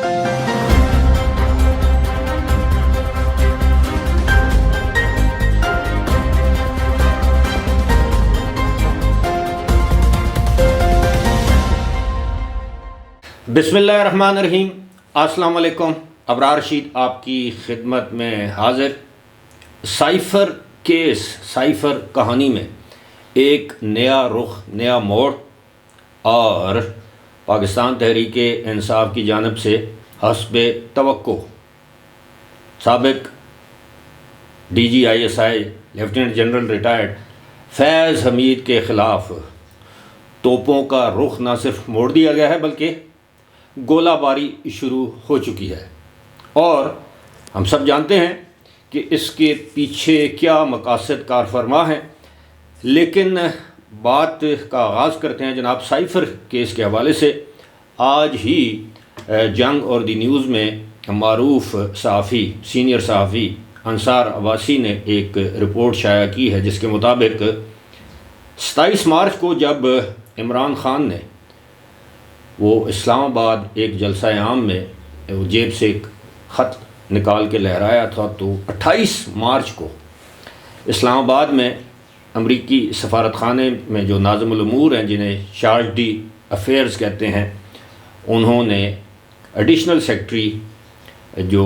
بسم اللہ الرحمن الرحیم۔ السلام علیکم۔ ابرار رشید آپ کی خدمت میں حاضر۔ سائفر کیس، سائفر کہانی میں ایک نیا رخ، نیا موڑ، اور پاکستان تحریک انصاف کی جانب سے حسب توقع سابق D G I S I lieutenant general retired Faiz Hameed کے خلاف توپوں کا رخ نہ صرف موڑ دیا گیا ہے بلکہ گولہ باری شروع ہو چکی ہے، اور ہم سب جانتے ہیں کہ اس کے پیچھے کیا مقاصد کار فرما ہیں۔ لیکن بات کا آغاز کرتے ہیں جناب سائفر کیس کے حوالے سے۔ آج ہی جنگ اور دی نیوز میں معروف صحافی، سینئر صحافی انصار عباسی نے ایک رپورٹ شائع کی ہے جس کے مطابق 27 مارچ کو جب عمران خان نے وہ اسلام آباد ایک جلسہ عام میں وہ جیب سے ایک خط نکال کے لہرایا تھا، تو 28 مارچ کو اسلام آباد میں امریکی سفارت خانے میں جو ناظم الامور ہیں، جنہیں چارج ڈی افیئرز کہتے ہیں، انہوں نے ایڈیشنل سیکرٹری جو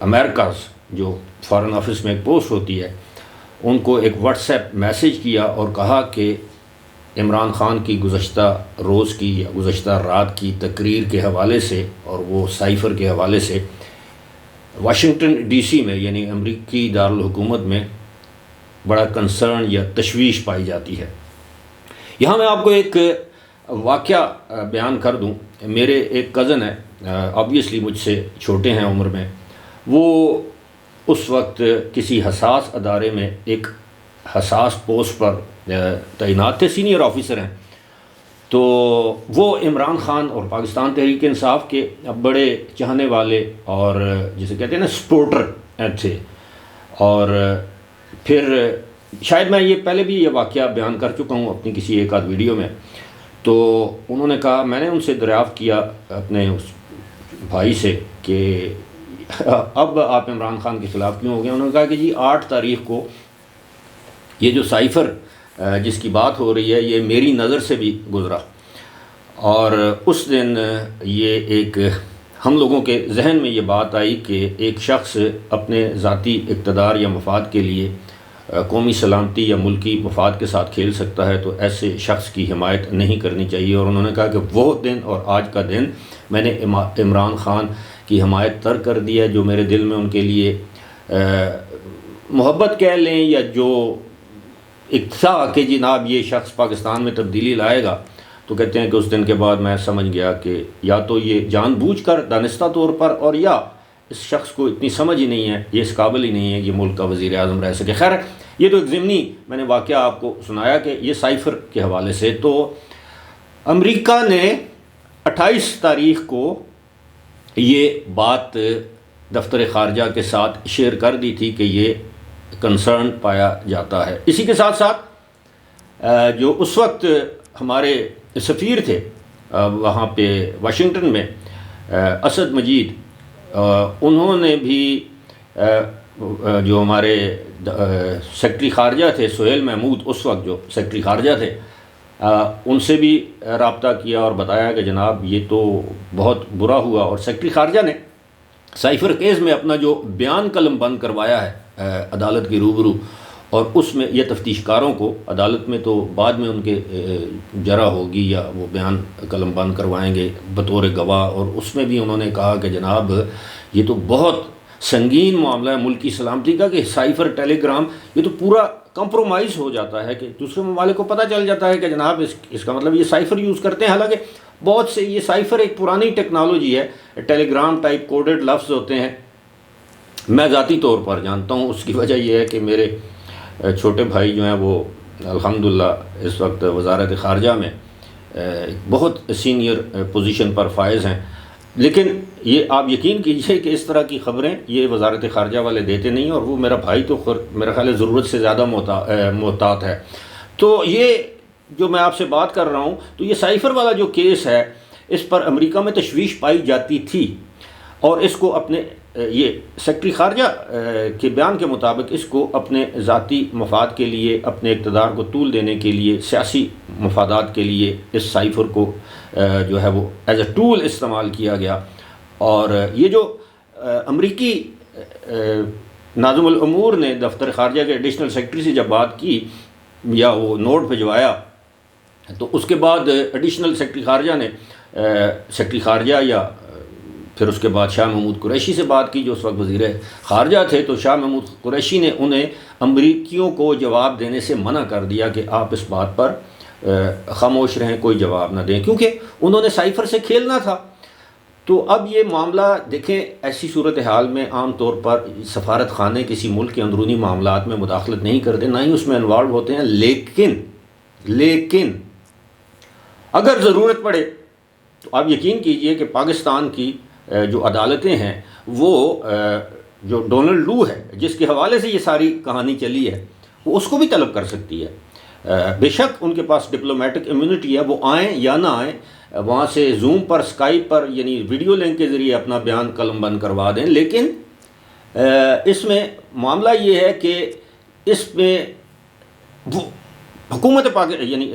امریکاز جو فارن آفس میں ایک پوسٹ ہوتی ہے، ان کو ایک واٹس ایپ میسیج کیا اور کہا کہ عمران خان کی گزشتہ روز کی یا گزشتہ رات کی تقریر کے حوالے سے اور وہ سائفر کے حوالے سے واشنگٹن ڈی سی میں یعنی امریکی دارالحکومت میں بڑا کنسرن یا تشویش پائی جاتی ہے۔ یہاں میں آپ کو ایک واقعہ بیان کر دوں۔ میرے ایک کزن ہے، آبویسلی مجھ سے چھوٹے ہیں عمر میں، وہ اس وقت کسی حساس ادارے میں ایک حساس پوسٹ پر تعینات تھے، سینئر آفیسر ہیں۔ تو وہ عمران خان اور پاکستان تحریک انصاف کے بڑے چاہنے والے اور جسے کہتے ہیں نا سپورٹر تھے۔ اور پھر شاید میں یہ پہلے بھی یہ واقعہ بیان کر چکا ہوں اپنی کسی ایک آدھ ویڈیو میں۔ تو انہوں نے کہا، میں نے ان سے دریافت کیا اپنے اس بھائی سے کہ اب آپ عمران خان کے خلاف کیوں ہو گئے؟ انہوں نے کہا کہ جی 8 تاریخ کو یہ جو سائفر جس کی بات ہو رہی ہے یہ میری نظر سے بھی گزرا، اور اس دن یہ ایک ہم لوگوں کے ذہن میں یہ بات آئی کہ ایک شخص اپنے ذاتی اقتدار یا مفاد کے لیے قومی سلامتی یا ملکی مفاد کے ساتھ کھیل سکتا ہے، تو ایسے شخص کی حمایت نہیں کرنی چاہیے۔ اور انہوں نے کہا کہ وہ دن اور آج کا دن میں نے عمران خان کی حمایت ترک کر دی ہے، جو میرے دل میں ان کے لیے محبت کہہ لیں یا جو اقتضا کہ جناب یہ شخص پاکستان میں تبدیلی لائے گا، تو کہتے ہیں کہ اس دن کے بعد میں سمجھ گیا کہ یا تو یہ جان بوجھ کر دانستہ طور پر، اور یا اس شخص کو اتنی سمجھ ہی نہیں ہے، یہ اس قابل ہی نہیں ہے کہ ملک کا وزیر اعظم رہ سکے۔ خیر، یہ تو ایک ضمنی میں نے واقعہ آپ کو سنایا کہ یہ سائفر کے حوالے سے۔ تو امریکہ نے 28 تاریخ کو یہ بات دفتر خارجہ کے ساتھ شیئر کر دی تھی کہ یہ کنسرن پایا جاتا ہے۔ اسی کے ساتھ ساتھ جو اس وقت ہمارے سفیر تھے وہاں پہ واشنگٹن میں، اسد مجید، انہوں نے بھی جو ہمارے سیکرٹری خارجہ تھے سہیل محمود، اس وقت جو سیکرٹری خارجہ تھے، ان سے بھی رابطہ کیا اور بتایا کہ جناب یہ تو بہت برا ہوا۔ اور سیکرٹری خارجہ نے سائفر کیس میں اپنا جو بیان قلم بند کروایا ہے عدالت کی روبرو، اور اس میں یہ تفتیش کاروں کو عدالت میں تو بعد میں ان کے جرح ہوگی یا وہ بیان قلم بند کروائیں گے بطور گواہ، اور اس میں بھی انہوں نے کہا کہ جناب یہ تو بہت سنگین معاملہ ہے ملکی سلامتی کا، کہ سائفر ٹیلی گرام یہ تو پورا کمپرومائز ہو جاتا ہے کہ دوسرے ممالک کو پتہ چل جاتا ہے کہ جناب اس کا مطلب یہ سائفر یوز کرتے ہیں۔ حالانکہ بہت سے یہ سائفر ایک پرانی ٹیکنالوجی ہے، ٹیلی گرام ٹائپ کوڈڈ لفظ ہوتے ہیں۔ میں ذاتی طور پر جانتا ہوں، اس کی وجہ یہ ہے کہ میرے چھوٹے بھائی جو ہیں وہ الحمدللہ اس وقت وزارت خارجہ میں بہت سینئر پوزیشن پر فائز ہیں۔ لیکن یہ آپ یقین کیجئے کہ اس طرح کی خبریں یہ وزارت خارجہ والے دیتے نہیں، اور وہ میرا بھائی تو میرا خیال ہے ضرورت سے زیادہ محتاط ہے۔ تو یہ جو میں آپ سے بات کر رہا ہوں، تو یہ سائفر والا جو کیس ہے اس پر امریکہ میں تشویش پائی جاتی تھی، اور اس کو اپنے یہ سیکرٹری خارجہ کے بیان کے مطابق اس کو اپنے ذاتی مفاد کے لیے، اپنے اقتدار کو طول دینے کے لیے، سیاسی مفادات کے لیے اس سائفر کو جو ہے وہ ایز اے ٹول استعمال کیا گیا۔ اور یہ جو امریکی ناظم الامور نے دفتر خارجہ کے ایڈیشنل سیکرٹری سے جب بات کی یا وہ نوٹ بھجوایا، تو اس کے بعد ایڈیشنل سیکرٹری خارجہ نے سیکرٹری خارجہ یا پھر اس کے بعد شاہ محمود قریشی سے بات کی جو اس وقت وزیر خارجہ تھے، تو شاہ محمود قریشی نے انہیں امریکیوں کو جواب دینے سے منع کر دیا کہ آپ اس بات پر خاموش رہیں، کوئی جواب نہ دیں، کیونکہ انہوں نے سائفر سے کھیلنا تھا۔ تو اب یہ معاملہ دیکھیں، ایسی صورتحال میں عام طور پر سفارت خانے کسی ملک کے اندرونی معاملات میں مداخلت نہیں کرتے، نہ ہی اس میں انوالو ہوتے ہیں، لیکن اگر ضرورت پڑے تو آپ یقین کیجئے کہ پاکستان کی جو عدالتیں ہیں وہ جو ڈونلڈ لو ہے جس کے حوالے سے یہ ساری کہانی چلی ہے، وہ اس کو بھی طلب کر سکتی ہے۔ بے شک ان کے پاس ڈپلومیٹک امیونٹی ہے، وہ آئیں یا نہ آئیں، وہاں سے زوم پر، اسکائپ پر، یعنی ویڈیو لنک کے ذریعے اپنا بیان قلم بند کروا دیں، لیکن اس میں معاملہ یہ ہے کہ اس میں وہ حکومت یعنی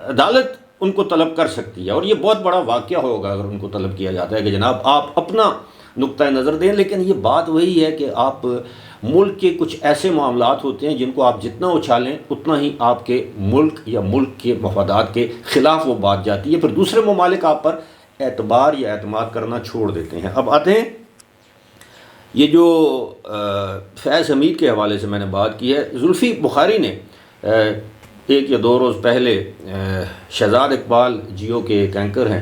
عدالت ان کو طلب کر سکتی ہے، اور یہ بہت بڑا واقعہ ہوگا اگر ان کو طلب کیا جاتا ہے کہ جناب آپ اپنا نقطۂ نظر دیں۔ لیکن یہ بات وہی ہے کہ آپ ملک کے کچھ ایسے معاملات ہوتے ہیں جن کو آپ جتنا اچھالیں اتنا ہی آپ کے ملک یا ملک کے مفادات کے خلاف وہ بات جاتی ہے، پھر دوسرے ممالک آپ پر اعتبار یا اعتماد کرنا چھوڑ دیتے ہیں۔ اب آتے ہیں یہ جو فیض حمید کے حوالے سے میں نے بات کی ہے، زلفی بخاری نے ایک یا دو روز پہلے شہزاد اقبال جیو کے ایک اینکر ہیں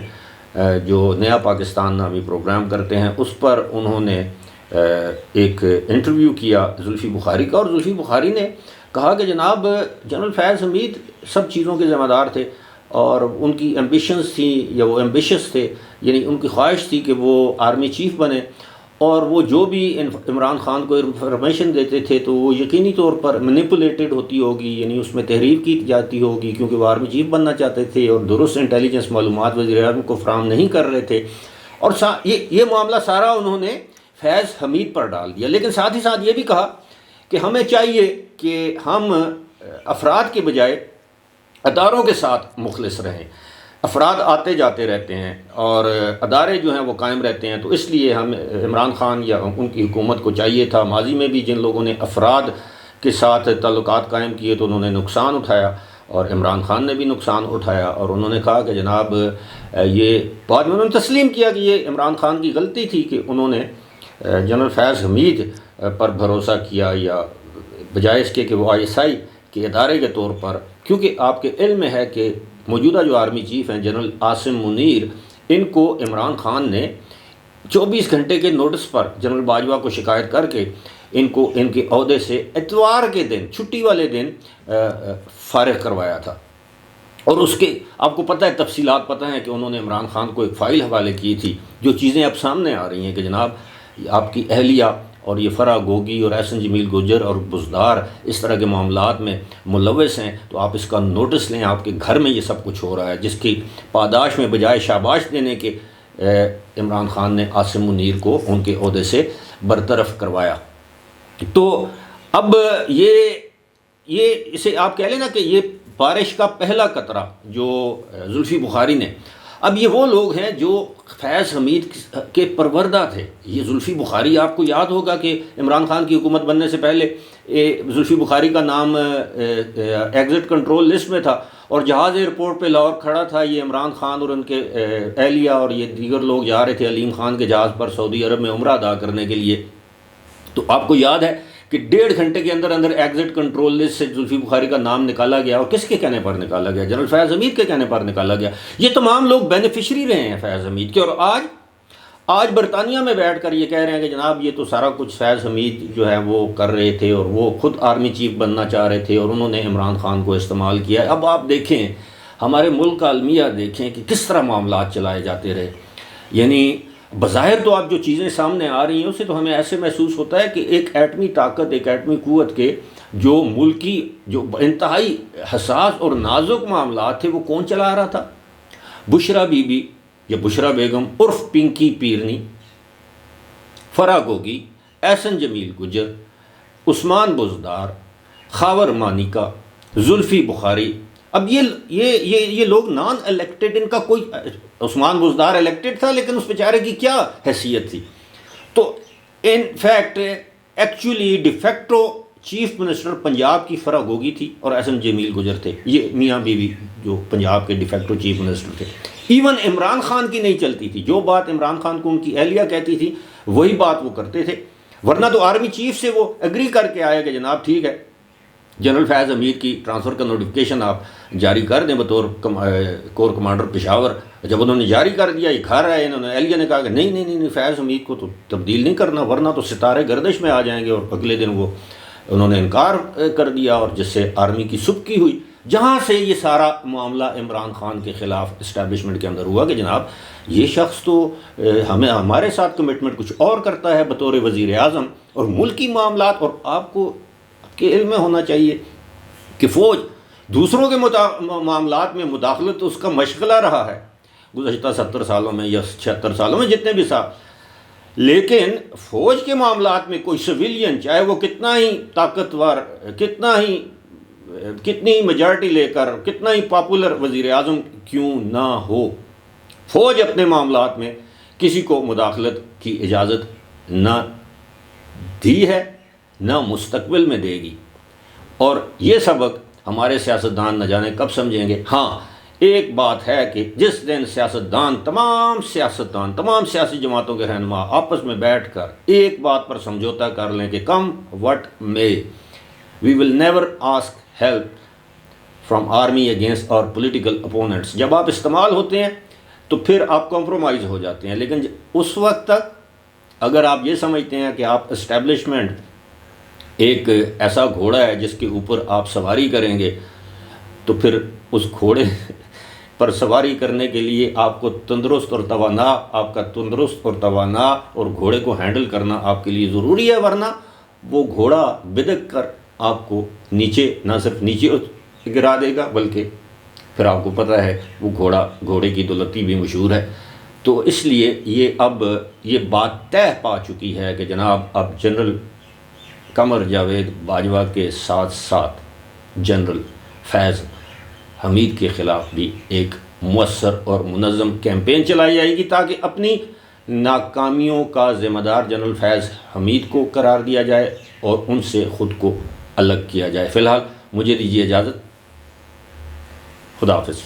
جو نیا پاکستان نامی پروگرام کرتے ہیں، اس پر انہوں نے ایک انٹرویو کیا زلفی بخاری کا، اور زلفی بخاری نے کہا کہ جناب جنرل فیض حمید سب چیزوں کے ذمہ دار تھے، اور ان کی ایمبیشنز تھیں یا وہ ایمبیشس تھے، یعنی ان کی خواہش تھی کہ وہ آرمی چیف بنے، اور وہ جو بھی عمران خان کو انفارمیشن دیتے تھے تو وہ یقینی طور پر مینیپولیٹڈ ہوتی ہوگی، یعنی اس میں تحریف کی جاتی ہوگی، کیونکہ وہ آرمی چیف بننا چاہتے تھے اور درست انٹیلیجنس معلومات وزیر اعظم کو فراہم نہیں کر رہے تھے، اور یہ معاملہ سارا انہوں نے فیض حمید پر ڈال دیا۔ لیکن ساتھ ہی ساتھ یہ بھی کہا کہ ہمیں چاہیے کہ ہم افراد کے بجائے اداروں کے ساتھ مخلص رہیں، افراد آتے جاتے رہتے ہیں اور ادارے جو ہیں وہ قائم رہتے ہیں، تو اس لیے ہم عمران خان یا ان کی حکومت کو چاہیے تھا، ماضی میں بھی جن لوگوں نے افراد کے ساتھ تعلقات قائم کیے تو انہوں نے نقصان اٹھایا، اور عمران خان نے بھی نقصان اٹھایا، اور انہوں نے کہا کہ جناب یہ بعد میں انہوں نے تسلیم کیا کہ یہ عمران خان کی غلطی تھی کہ انہوں نے جنرل فیض حمید پر بھروسہ کیا، یا بجائے اس کے کہ وہ ISI کے ادارے کے طور پر، کیونکہ آپ کے علم میں ہے کہ موجودہ جو آرمی چیف ہیں جنرل عاصم منیر، ان کو عمران خان نے 24 گھنٹے کے نوٹس پر جنرل باجوہ کو شکایت کر کے ان کو ان کے عہدے سے اتوار کے دن، چھٹی والے دن فارغ کروایا تھا۔ اور اس کے آپ کو پتہ ہے، تفصیلات پتہ ہیں کہ انہوں نے عمران خان کو ایک فائل حوالے کی تھی، جو چیزیں اب سامنے آ رہی ہیں کہ جناب آپ کی اہلیہ اور یہ فرح گوگی اور احسن جمیل گجر اور بزدار اس طرح کے معاملات میں ملوث ہیں، تو آپ اس کا نوٹس لیں، آپ کے گھر میں یہ سب کچھ ہو رہا ہے، جس کی پاداش میں بجائے شاباش دینے کے عمران خان نے عاصم منیر کو ان کے عہدے سے برطرف کروایا۔ تو اب یہ اسے آپ کہہ لیں نا کہ یہ بارش کا پہلا قطرہ جو زلفی بخاری نے، اب یہ وہ لوگ ہیں جو فیض حمید کے پروردہ تھے۔ یہ زلفی بخاری، آپ کو یاد ہوگا کہ عمران خان کی حکومت بننے سے پہلے زلفی بخاری کا نام ایگزٹ کنٹرول لسٹ میں تھا، اور جہاز ایئرپورٹ پہ لاہور کھڑا تھا، یہ عمران خان اور ان کے اہلیہ اور یہ دیگر لوگ جا رہے تھے علیم خان کے جہاز پر سعودی عرب میں عمرہ ادا کرنے کے لیے۔ تو آپ کو یاد ہے کہ 1.5 گھنٹے کے اندر ایگزٹ کنٹرول لسٹ سے زلفی بخاری کا نام نکالا گیا، اور کس کے کہنے پر نکالا گیا؟ جنرل فیض حمید کے کہنے پر نکالا گیا۔ یہ تمام لوگ بینیفیشری رہے ہیں فیض حمید کے، اور آج برطانیہ میں بیٹھ کر یہ کہہ رہے ہیں کہ جناب یہ تو سارا کچھ فیض حمید جو ہے وہ کر رہے تھے، اور وہ خود آرمی چیف بننا چاہ رہے تھے، اور انہوں نے عمران خان کو استعمال کیا۔ اب آپ دیکھیں ہمارے ملک کا المیہ دیکھیں کہ کس طرح معاملات چلائے جاتے رہے، یعنی بظاہر تو آپ جو چیزیں سامنے آ رہی ہیں اس سے تو ہمیں ایسے محسوس ہوتا ہے کہ ایک ایٹمی طاقت، ایک ایٹمی قوت کے جو ملکی جو انتہائی حساس اور نازک معاملات تھے وہ کون چلا رہا تھا؟ بشرا بی بی یا بشرا بیگم عرف پنکی پیرنی، فرا گوگی، احسن جمیل گجر، عثمان بزدار، خاور مانیکا، زلفی بخاری. اب یہ لوگ نان الیکٹڈ، ان کا کوئی، عثمان بزدار الیکٹڈ تھا لیکن اس بیچارے کی کیا حیثیت تھی. تو in fact actually de facto chief minister Punjab کی فرا گوگی تھی اور احسن جمیل گجر تھے، یہ میاں بیوی جو پنجاب کے ڈیفیکٹو چیف منسٹر تھے. ایون عمران خان کی نہیں چلتی تھی، جو بات عمران خان کو ان کی اہلیہ کہتی تھی وہی بات وہ کرتے تھے. ورنہ تو آرمی چیف سے وہ ایگری کر کے آئے کہ جناب ٹھیک ہے، جنرل فیض حمید کی ٹرانسفر کا نوٹیفکیشن آپ جاری کر دیں بطور کور کمانڈر پشاور. جب انہوں نے جاری کر دیا، یہ گھر آئے، انہوں نے اہلیہ نے کہا کہ نہیں فیض حمید کو تو تبدیل نہیں کرنا ورنہ تو ستارے گردش میں آ جائیں گے. اور اگلے دن وہ انہوں نے انکار کر دیا، اور جس سے آرمی کی سبکی ہوئی، جہاں سے یہ سارا معاملہ عمران خان کے خلاف اسٹیبلشمنٹ کے اندر ہوا کہ جناب یہ شخص تو ہمارے ساتھ کمٹمنٹ کچھ اور کرتا ہے بطور وزیر اعظم، اور ملکی معاملات. اور آپ کو کے علم میں ہونا چاہیے کہ فوج دوسروں کے معاملات میں مداخلت اس کا مشغلہ رہا ہے گزشتہ 70 سالوں میں یا 76 سالوں میں، جتنے بھی سال. لیکن فوج کے معاملات میں کوئی سویلین، چاہے وہ کتنا ہی طاقتور، کتنی میجارٹی لے کر، کتنا ہی پاپولر وزیر اعظم کیوں نہ ہو، فوج اپنے معاملات میں کسی کو مداخلت کی اجازت نہ دی ہے، نہ مستقبل میں دے گی. اور یہ سبق ہمارے سیاستدان نہ جانے کب سمجھیں گے. ہاں ایک بات ہے کہ جس دن تمام سیاسی جماعتوں کے رہنما آپس میں بیٹھ کر ایک بات پر سمجھوتا کر لیں کہ come what may, we will never ask help from army against اور پولیٹیکل اپوننٹس. جب آپ استعمال ہوتے ہیں تو پھر آپ کمپرومائز ہو جاتے ہیں، لیکن اس وقت تک اگر آپ یہ سمجھتے ہیں کہ آپ اسٹیبلشمنٹ ایک ایسا گھوڑا ہے جس کے اوپر آپ سواری کریں گے، تو پھر اس گھوڑے پر سواری کرنے کے لیے آپ کو تندرست اور توانا اور گھوڑے کو ہینڈل کرنا آپ کے لیے ضروری ہے. ورنہ وہ گھوڑا بدک کر آپ کو نہ صرف نیچے گرا دے گا، بلکہ پھر آپ کو پتہ ہے وہ گھوڑے کی دولتی بھی مشہور ہے. تو اس لیے اب یہ بات طے پا چکی ہے کہ جناب اب جنرل قمر جاوید باجوہ کے ساتھ ساتھ جنرل فیض حمید کے خلاف بھی ایک مؤثر اور منظم کیمپین چلائی جائے گی تاکہ اپنی ناکامیوں کا ذمہ دار جنرل فیض حمید کو قرار دیا جائے اور ان سے خود کو الگ کیا جائے. فی الحال مجھے دیجیے اجازت. خدا حافظ.